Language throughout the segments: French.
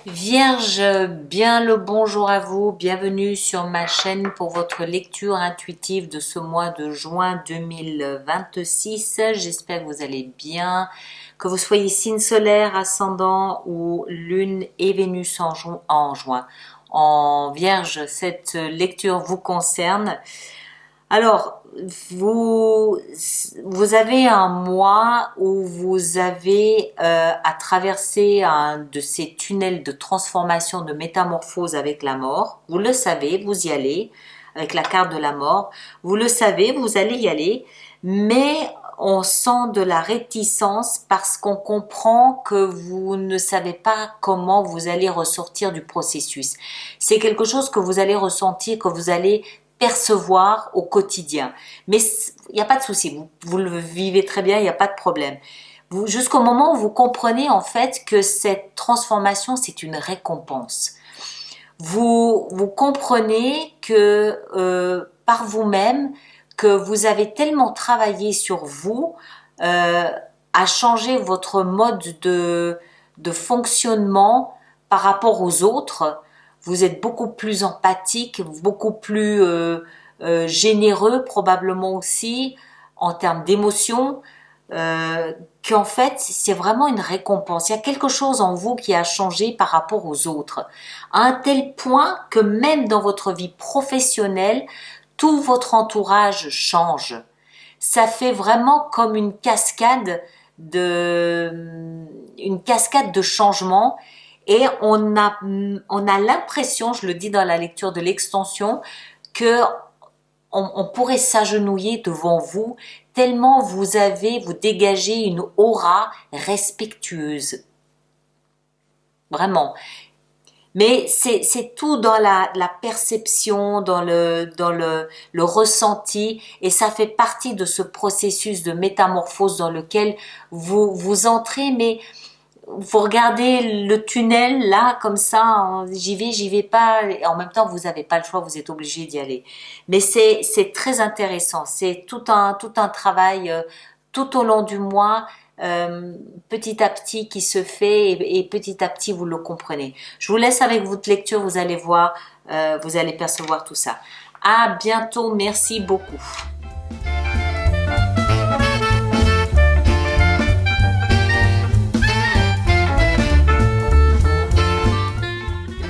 Vierge, bien le bonjour à vous, bienvenue sur ma chaîne pour votre lecture intuitive de ce mois de juin 2026. J'espère que vous allez bien, que vous soyez signe solaire, ascendant ou lune et Vénus en juin. En Vierge, cette lecture vous concerne. Alors, vous, vous avez un mois où vous avez à traverser un de ces tunnels de transformation, de métamorphose avec la mort. Vous le savez, vous y allez avec la carte de la mort. Vous le savez, vous allez y aller, mais on sent de la réticence parce qu'on comprend que vous ne savez pas comment vous allez ressortir du processus. C'est quelque chose que vous allez ressentir, que vous allez percevoir au quotidien. Mais il n'y a pas de souci, vous le vivez très bien, il n'y a pas de problème. Jusqu'au moment où vous comprenez en fait que cette transformation, c'est une récompense. Vous comprenez que par vous-même, que vous avez tellement travaillé sur vous, à changer votre mode de fonctionnement par rapport aux autres. Vous êtes beaucoup plus empathique, beaucoup plus généreux probablement aussi en termes d'émotion, qu'en fait c'est vraiment une récompense. Il y a quelque chose en vous qui a changé par rapport aux autres, à un tel point que même dans votre vie professionnelle, tout votre entourage change. Ça fait vraiment comme une cascade de changements. Et on a l'impression, je le dis dans la lecture de l'extension, que on pourrait s'agenouiller devant vous tellement vous dégagez une aura respectueuse. Vraiment. Mais c'est tout dans la perception, le ressenti, et ça fait partie de ce processus de métamorphose dans lequel vous entrez, mais vous regardez le tunnel là comme ça, j'y vais pas, et en même temps vous n'avez pas le choix, vous êtes obligé d'y aller. Mais c'est très intéressant, c'est tout un travail tout au long du mois, petit à petit qui se fait, et petit à petit vous le comprenez. Je vous laisse avec votre lecture, vous allez voir, vous allez percevoir tout ça. À bientôt, merci beaucoup.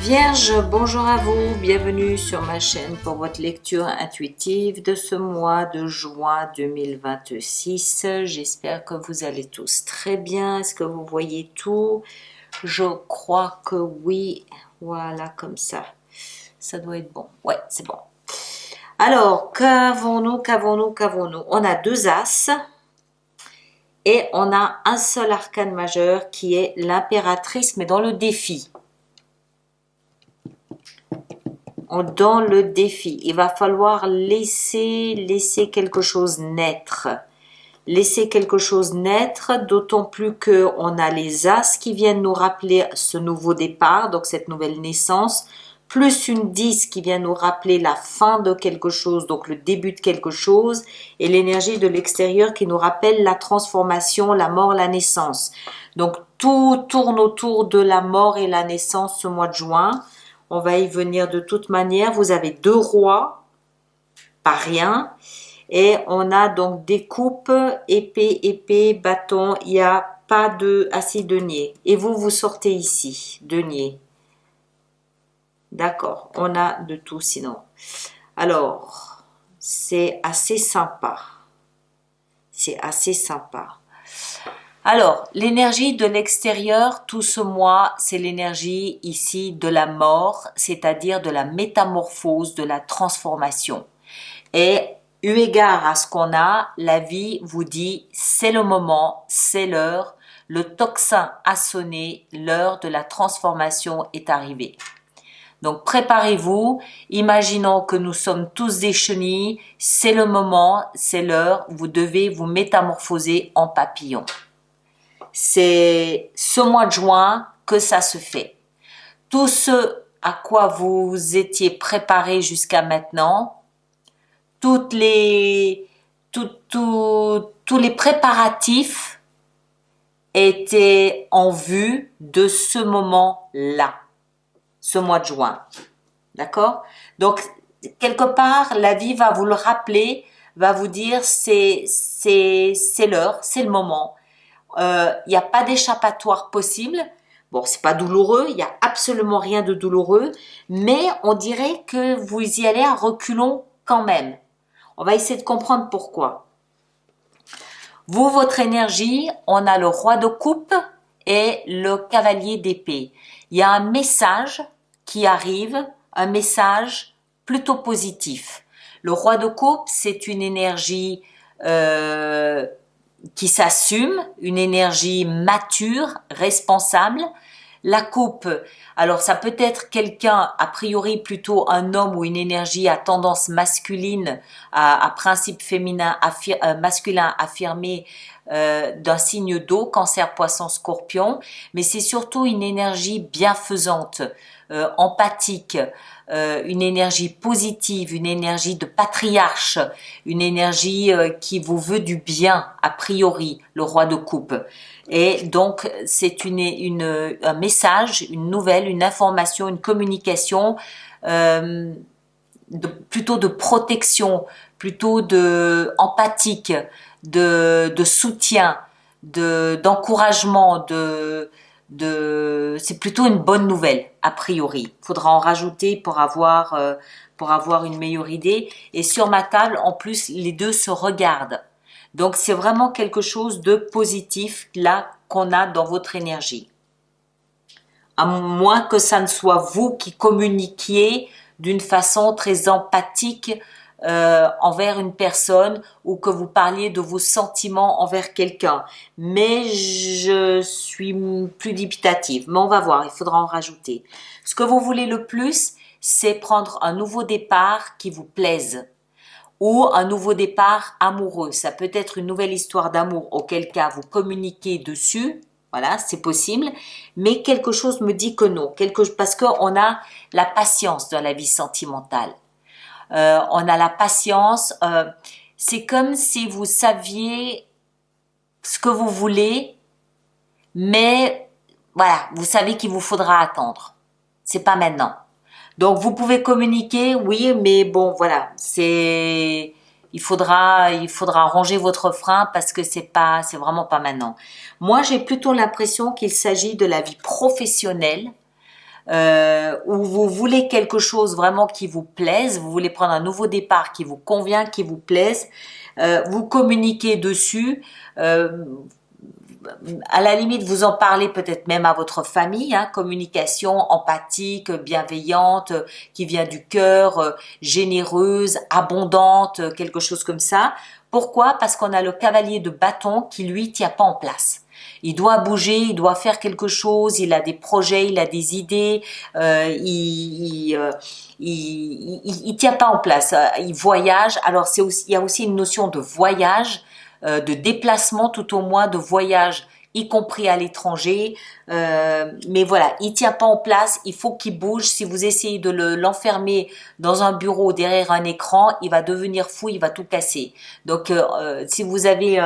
Vierge, bonjour à vous, bienvenue sur ma chaîne pour votre lecture intuitive de ce mois de juin 2026. J'espère que vous allez tous très bien. Est-ce que vous voyez tout? Je crois que oui. Voilà, comme ça. Ça doit être bon. Ouais, c'est bon. Alors, qu'avons-nous? On a deux as et on a un seul arcane majeur qui est l'impératrice, mais dans le défi. Dans le défi, il va falloir laisser quelque chose naître. Laisser quelque chose naître, d'autant plus qu'on a les as qui viennent nous rappeler ce nouveau départ, donc cette nouvelle naissance, plus une 10 qui vient nous rappeler la fin de quelque chose, donc le début de quelque chose, et l'énergie de l'extérieur qui nous rappelle la transformation, la mort, la naissance. Donc tout tourne autour de la mort et la naissance ce mois de juin. On va y venir de toute manière. Vous avez deux rois, pas rien. Et on a donc des coupes, épée, bâton. Il n'y a pas de assis denier. Et vous sortez ici, denier. D'accord, on a de tout sinon. Alors, c'est assez sympa. C'est assez sympa. Alors, l'énergie de l'extérieur, tout ce mois, c'est l'énergie ici de la mort, c'est-à-dire de la métamorphose, de la transformation. Et eu égard à ce qu'on a, la vie vous dit, c'est le moment, c'est l'heure, le tocsin a sonné, l'heure de la transformation est arrivée. Donc préparez-vous, imaginons que nous sommes tous des chenilles, c'est le moment, c'est l'heure, vous devez vous métamorphoser en papillon. C'est ce mois de juin que ça se fait. Tout ce à quoi vous étiez préparé jusqu'à maintenant, tous les préparatifs étaient en vue de ce moment-là. ce mois de juin. D'accord? Donc, quelque part, la vie va vous le rappeler, va vous dire c'est l'heure, c'est le moment. Il n'y a pas d'échappatoire possible. Bon, c'est pas douloureux, il n'y a absolument rien de douloureux, mais on dirait que vous y allez à reculons quand même. On va essayer de comprendre pourquoi. Vous, votre énergie, on a le roi de coupe et le cavalier d'épée. Il y a un message qui arrive, un message plutôt positif. Le roi de coupe, c'est une énergie qui s'assume, une énergie mature, responsable. La coupe, alors ça peut être quelqu'un, a priori plutôt un homme ou une énergie à tendance masculine, à principe féminin, masculin affirmé d'un signe d'eau, cancer, poisson, scorpion, mais c'est surtout une énergie bienfaisante, empathique, une énergie positive, une énergie de patriarche, une énergie qui vous veut du bien, a priori, le roi de coupe. Et donc, c'est un message, une nouvelle, une information, une communication plutôt de protection, plutôt de empathique, de soutien, d'encouragement, c'est plutôt une bonne nouvelle, a priori. Il faudra en rajouter pour avoir une meilleure idée. Et sur ma table, en plus, les deux se regardent. Donc, c'est vraiment quelque chose de positif, là, qu'on a dans votre énergie. À moins que ça ne soit vous qui communiquiez d'une façon très empathique envers une personne ou que vous parliez de vos sentiments envers quelqu'un. Mais je suis plus dubitative. Mais on va voir, il faudra en rajouter. Ce que vous voulez le plus, c'est prendre un nouveau départ qui vous plaise. Ou un nouveau départ amoureux. Ça peut être une nouvelle histoire d'amour, auquel cas vous communiquez dessus. Voilà, c'est possible. Mais quelque chose me dit que non. Parce qu'on a la patience dans la vie sentimentale. On a la patience. C'est comme si vous saviez ce que vous voulez, mais voilà, vous savez qu'il vous faudra attendre. C'est pas maintenant. Donc vous pouvez communiquer, oui, mais bon, voilà, il faudra ranger votre frein parce que c'est vraiment pas maintenant. Moi, j'ai plutôt l'impression qu'il s'agit de la vie professionnelle, où vous voulez quelque chose vraiment qui vous plaise, vous voulez prendre un nouveau départ qui vous convient, qui vous plaise, vous communiquez dessus, à la limite, vous en parlez peut-être même à votre famille, hein, communication empathique, bienveillante, qui vient du cœur, généreuse, abondante, quelque chose comme ça. Pourquoi? Parce qu'on a le cavalier de bâton qui, lui, tient pas en place. Il doit bouger, il doit faire quelque chose, il a des projets, il a des idées, il tient pas en place, il voyage. Alors il y a aussi une notion de voyage, de déplacement tout au moins, de voyage, y compris à l'étranger. Mais voilà, il tient pas en place, il faut qu'il bouge. Si vous essayez de l'enfermer dans un bureau derrière un écran, il va devenir fou, il va tout casser. Donc, si vous avez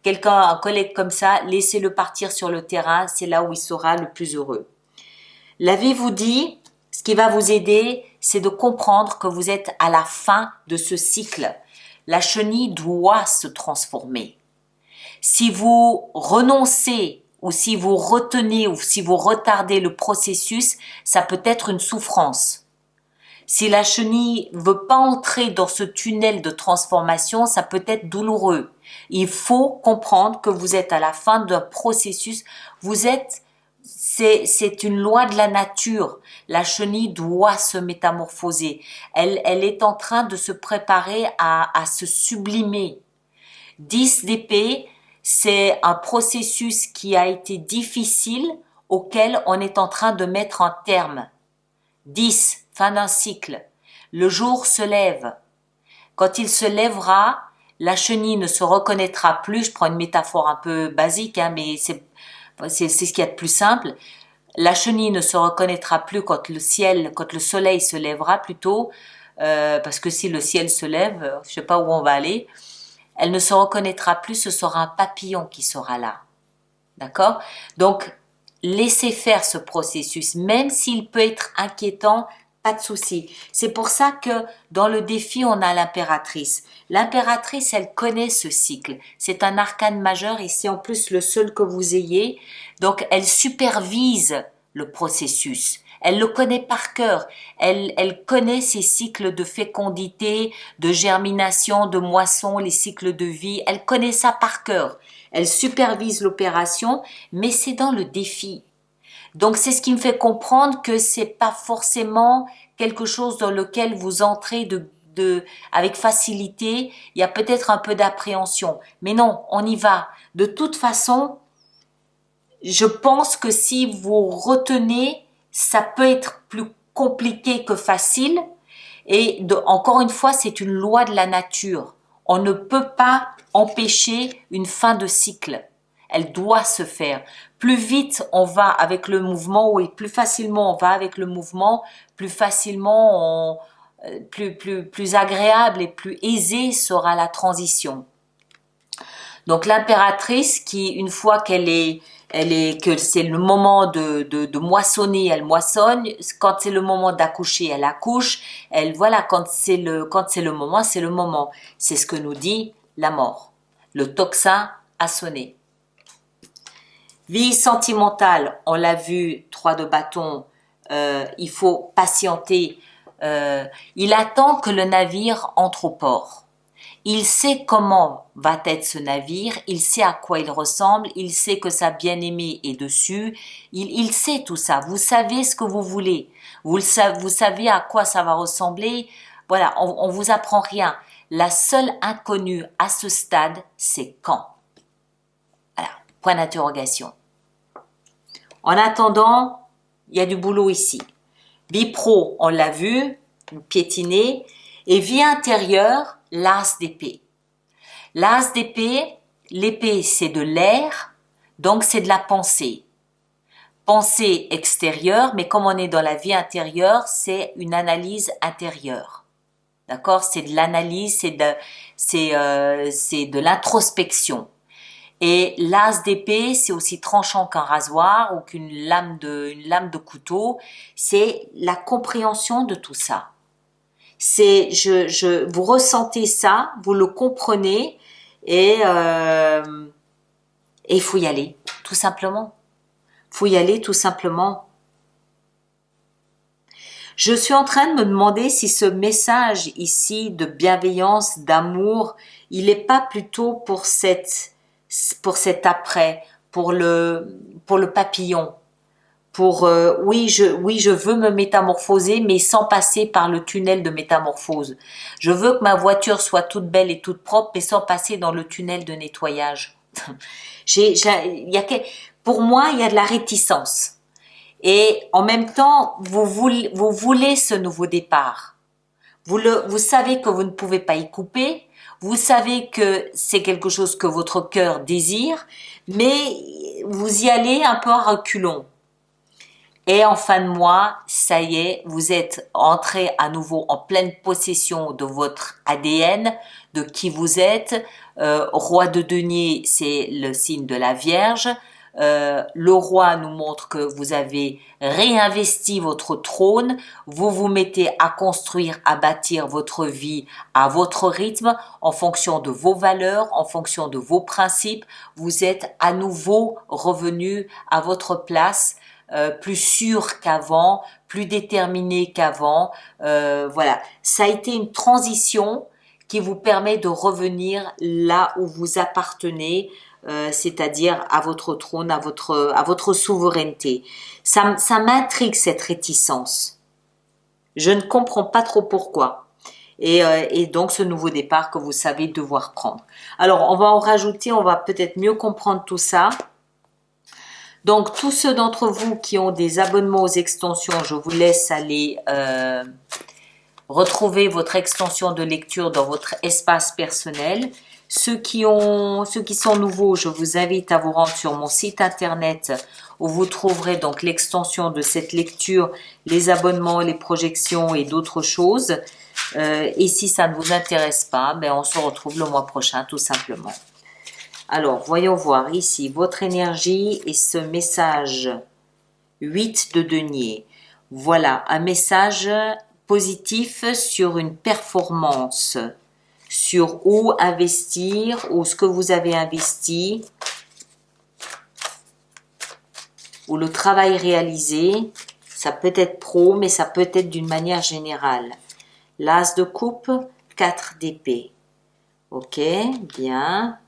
quelqu'un, un collègue comme ça, laissez-le partir sur le terrain, c'est là où il sera le plus heureux. La vie vous dit, ce qui va vous aider, c'est de comprendre que vous êtes à la fin de ce cycle. La chenille doit se transformer. Si vous renoncez ou si vous retenez ou si vous retardez le processus, ça peut être une souffrance. Si la chenille veut pas entrer dans ce tunnel de transformation, ça peut être douloureux. Il faut comprendre que vous êtes à la fin d'un processus. C'est une loi de la nature. La chenille doit se métamorphoser. Elle est en train de se préparer à se sublimer. 10 d'épée, c'est un processus qui a été difficile auquel on est en train de mettre un terme. 10, fin d'un cycle. Le jour se lève. Quand il se lèvera, la chenille ne se reconnaîtra plus. Je prends une métaphore un peu basique, hein, mais c'est ce qu'il y a de plus simple. La chenille ne se reconnaîtra plus quand le soleil se lèvera plutôt, parce que si le ciel se lève, je sais pas où on va aller. Elle ne se reconnaîtra plus, ce sera un papillon qui sera là. D'accord? Donc, laissez faire ce processus, même s'il peut être inquiétant, pas de souci. C'est pour ça que dans le défi, on a l'impératrice. L'impératrice, elle connaît ce cycle. C'est un arcane majeur et c'est en plus le seul que vous ayez. Donc, elle supervise le processus. Elle le connaît par cœur. Elle connaît ces cycles de fécondité, de germination, de moisson, les cycles de vie. Elle connaît ça par cœur. Elle supervise l'opération, mais c'est dans le défi. Donc c'est ce qui me fait comprendre que c'est pas forcément quelque chose dans lequel vous entrez avec facilité. Il y a peut-être un peu d'appréhension, mais non, on y va. De toute façon, je pense que si vous retenez, ça peut être plus compliqué que facile. Et encore une fois, c'est une loi de la nature. On ne peut pas empêcher une fin de cycle. Elle doit se faire. Plus vite on va avec le mouvement, oui, plus facilement on va avec le mouvement, plus facilement plus agréable et plus aisée sera la transition. Donc l'impératrice qui, une fois que c'est le moment de moissonner, elle moissonne. Quand c'est le moment d'accoucher, elle accouche. Voilà, quand c'est le moment, c'est le moment. C'est ce que nous dit la mort. Le tocsin a sonné. Vie sentimentale, on l'a vu, 3 de bâton, il faut patienter. Il attend que le navire entre au port. Il sait comment va être ce navire, il sait à quoi il ressemble, il sait que sa bien-aimée est dessus, il sait tout ça. Vous savez ce que vous voulez, vous savez à quoi ça va ressembler. Voilà, on vous apprend rien. La seule inconnue à ce stade, c'est quand. Voilà, point d'interrogation. En attendant, il y a du boulot ici. Vie pro, on l'a vu, piétiner. Et vie intérieure, l'as d'épée. L'as d'épée, l'épée c'est de l'air, donc c'est de la pensée. Pensée extérieure, mais comme on est dans la vie intérieure, c'est une analyse intérieure. D'accord? C'est de l'analyse, c'est de l'introspection. Et l'as d'épée, c'est aussi tranchant qu'un rasoir ou qu'une lame de couteau. C'est la compréhension de tout ça. Vous ressentez ça, vous le comprenez et il faut y aller, tout simplement. Faut y aller, tout simplement. Je suis en train de me demander si ce message ici de bienveillance, d'amour, il n'est pas plutôt pour cet après, pour le papillon. Oui, je veux me métamorphoser, mais sans passer par le tunnel de métamorphose. Je veux que ma voiture soit toute belle et toute propre, mais sans passer dans le tunnel de nettoyage. Pour moi, il y a de la réticence. Et en même temps, vous voulez ce nouveau départ. Vous savez que vous ne pouvez pas y couper. Vous savez que c'est quelque chose que votre cœur désire, mais vous y allez un peu à reculons. Et en fin de mois, ça y est, vous êtes entré à nouveau en pleine possession de votre ADN, de qui vous êtes. Roi de denier, c'est le signe de la Vierge. Le roi nous montre que vous avez réinvesti votre trône, vous vous mettez à construire, à bâtir votre vie à votre rythme, en fonction de vos valeurs, en fonction de vos principes. Vous êtes à nouveau revenu à votre place, plus sûr qu'avant, plus déterminé qu'avant. Voilà, ça a été une transition qui vous permet de revenir là où vous appartenez, c'est-à-dire à votre trône, à votre souveraineté. Ça m'intrigue cette réticence. Je ne comprends pas trop pourquoi. Et donc ce nouveau départ que vous savez devoir prendre. Alors on va en rajouter, on va peut-être mieux comprendre tout ça. Donc tous ceux d'entre vous qui ont des abonnements aux extensions, je vous laisse aller retrouver votre extension de lecture dans votre espace personnel. Ceux qui sont nouveaux, je vous invite à vous rendre sur mon site internet où vous trouverez donc l'extension de cette lecture, les abonnements, les projections et d'autres choses. Et si ça ne vous intéresse pas, ben on se retrouve le mois prochain tout simplement. Alors, voyons voir ici votre énergie et ce message 8 de denier. Voilà, un message positif sur une performance, sur où investir ou ce que vous avez investi, ou le travail réalisé. Ça peut être pro, mais ça peut être d'une manière générale. L'as de coupe, 4 d'épée. Ok, bien.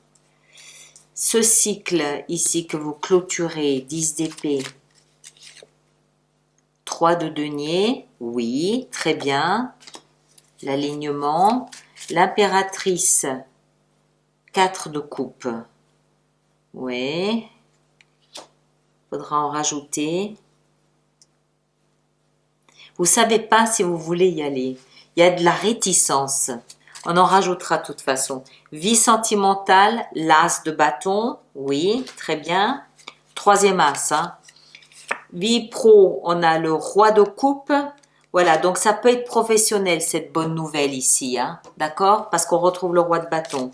Ce cycle ici que vous clôturez, 10 d'épée, 3 de denier, oui, très bien. L'alignement. L'impératrice, 4 de coupe. Oui. Faudra en rajouter. Vous savez pas si vous voulez y aller. Il y a de la réticence. On en rajoutera de toute façon. Vie sentimentale, l'as de bâton. Oui, très bien. Troisième as. Hein. Vie pro, on a le roi de coupe. Voilà, donc ça peut être professionnel, cette bonne nouvelle ici. Hein. D'accord? Parce qu'on retrouve le roi de bâton.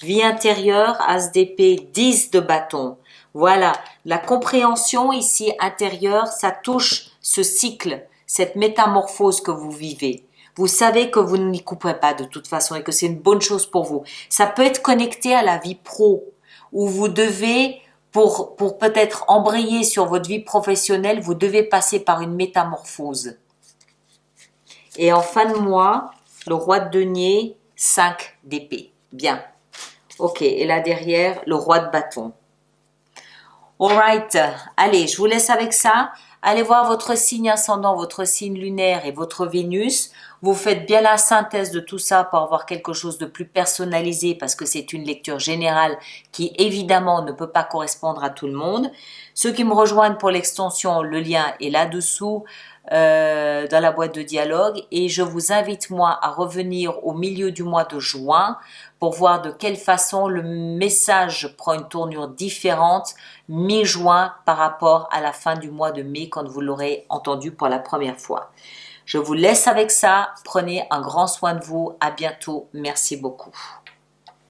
Vie intérieure, as d'épée, 10 de bâton. Voilà, la compréhension ici intérieure, ça touche ce cycle, cette métamorphose que vous vivez. Vous savez que vous n'y couperez pas de toute façon et que c'est une bonne chose pour vous. Ça peut être connecté à la vie pro, où vous devez, pour peut-être embrayer sur votre vie professionnelle, vous devez passer par une métamorphose. Et en fin de mois, le roi de denier, 5 d'épée. Bien. Ok, et là derrière, le roi de bâton. Alright, allez, je vous laisse avec ça. Allez voir votre signe ascendant, votre signe lunaire et votre Vénus. Vous faites bien la synthèse de tout ça pour avoir quelque chose de plus personnalisé parce que c'est une lecture générale qui évidemment ne peut pas correspondre à tout le monde. Ceux qui me rejoignent pour l'extension, le lien est là-dessous dans la boîte de dialogue et je vous invite moi à revenir au milieu du mois de juin pour voir de quelle façon le message prend une tournure différente mi-juin par rapport à la fin du mois de mai quand vous l'aurez entendu pour la première fois. Je vous laisse avec ça. Prenez un grand soin de vous. À bientôt. Merci beaucoup.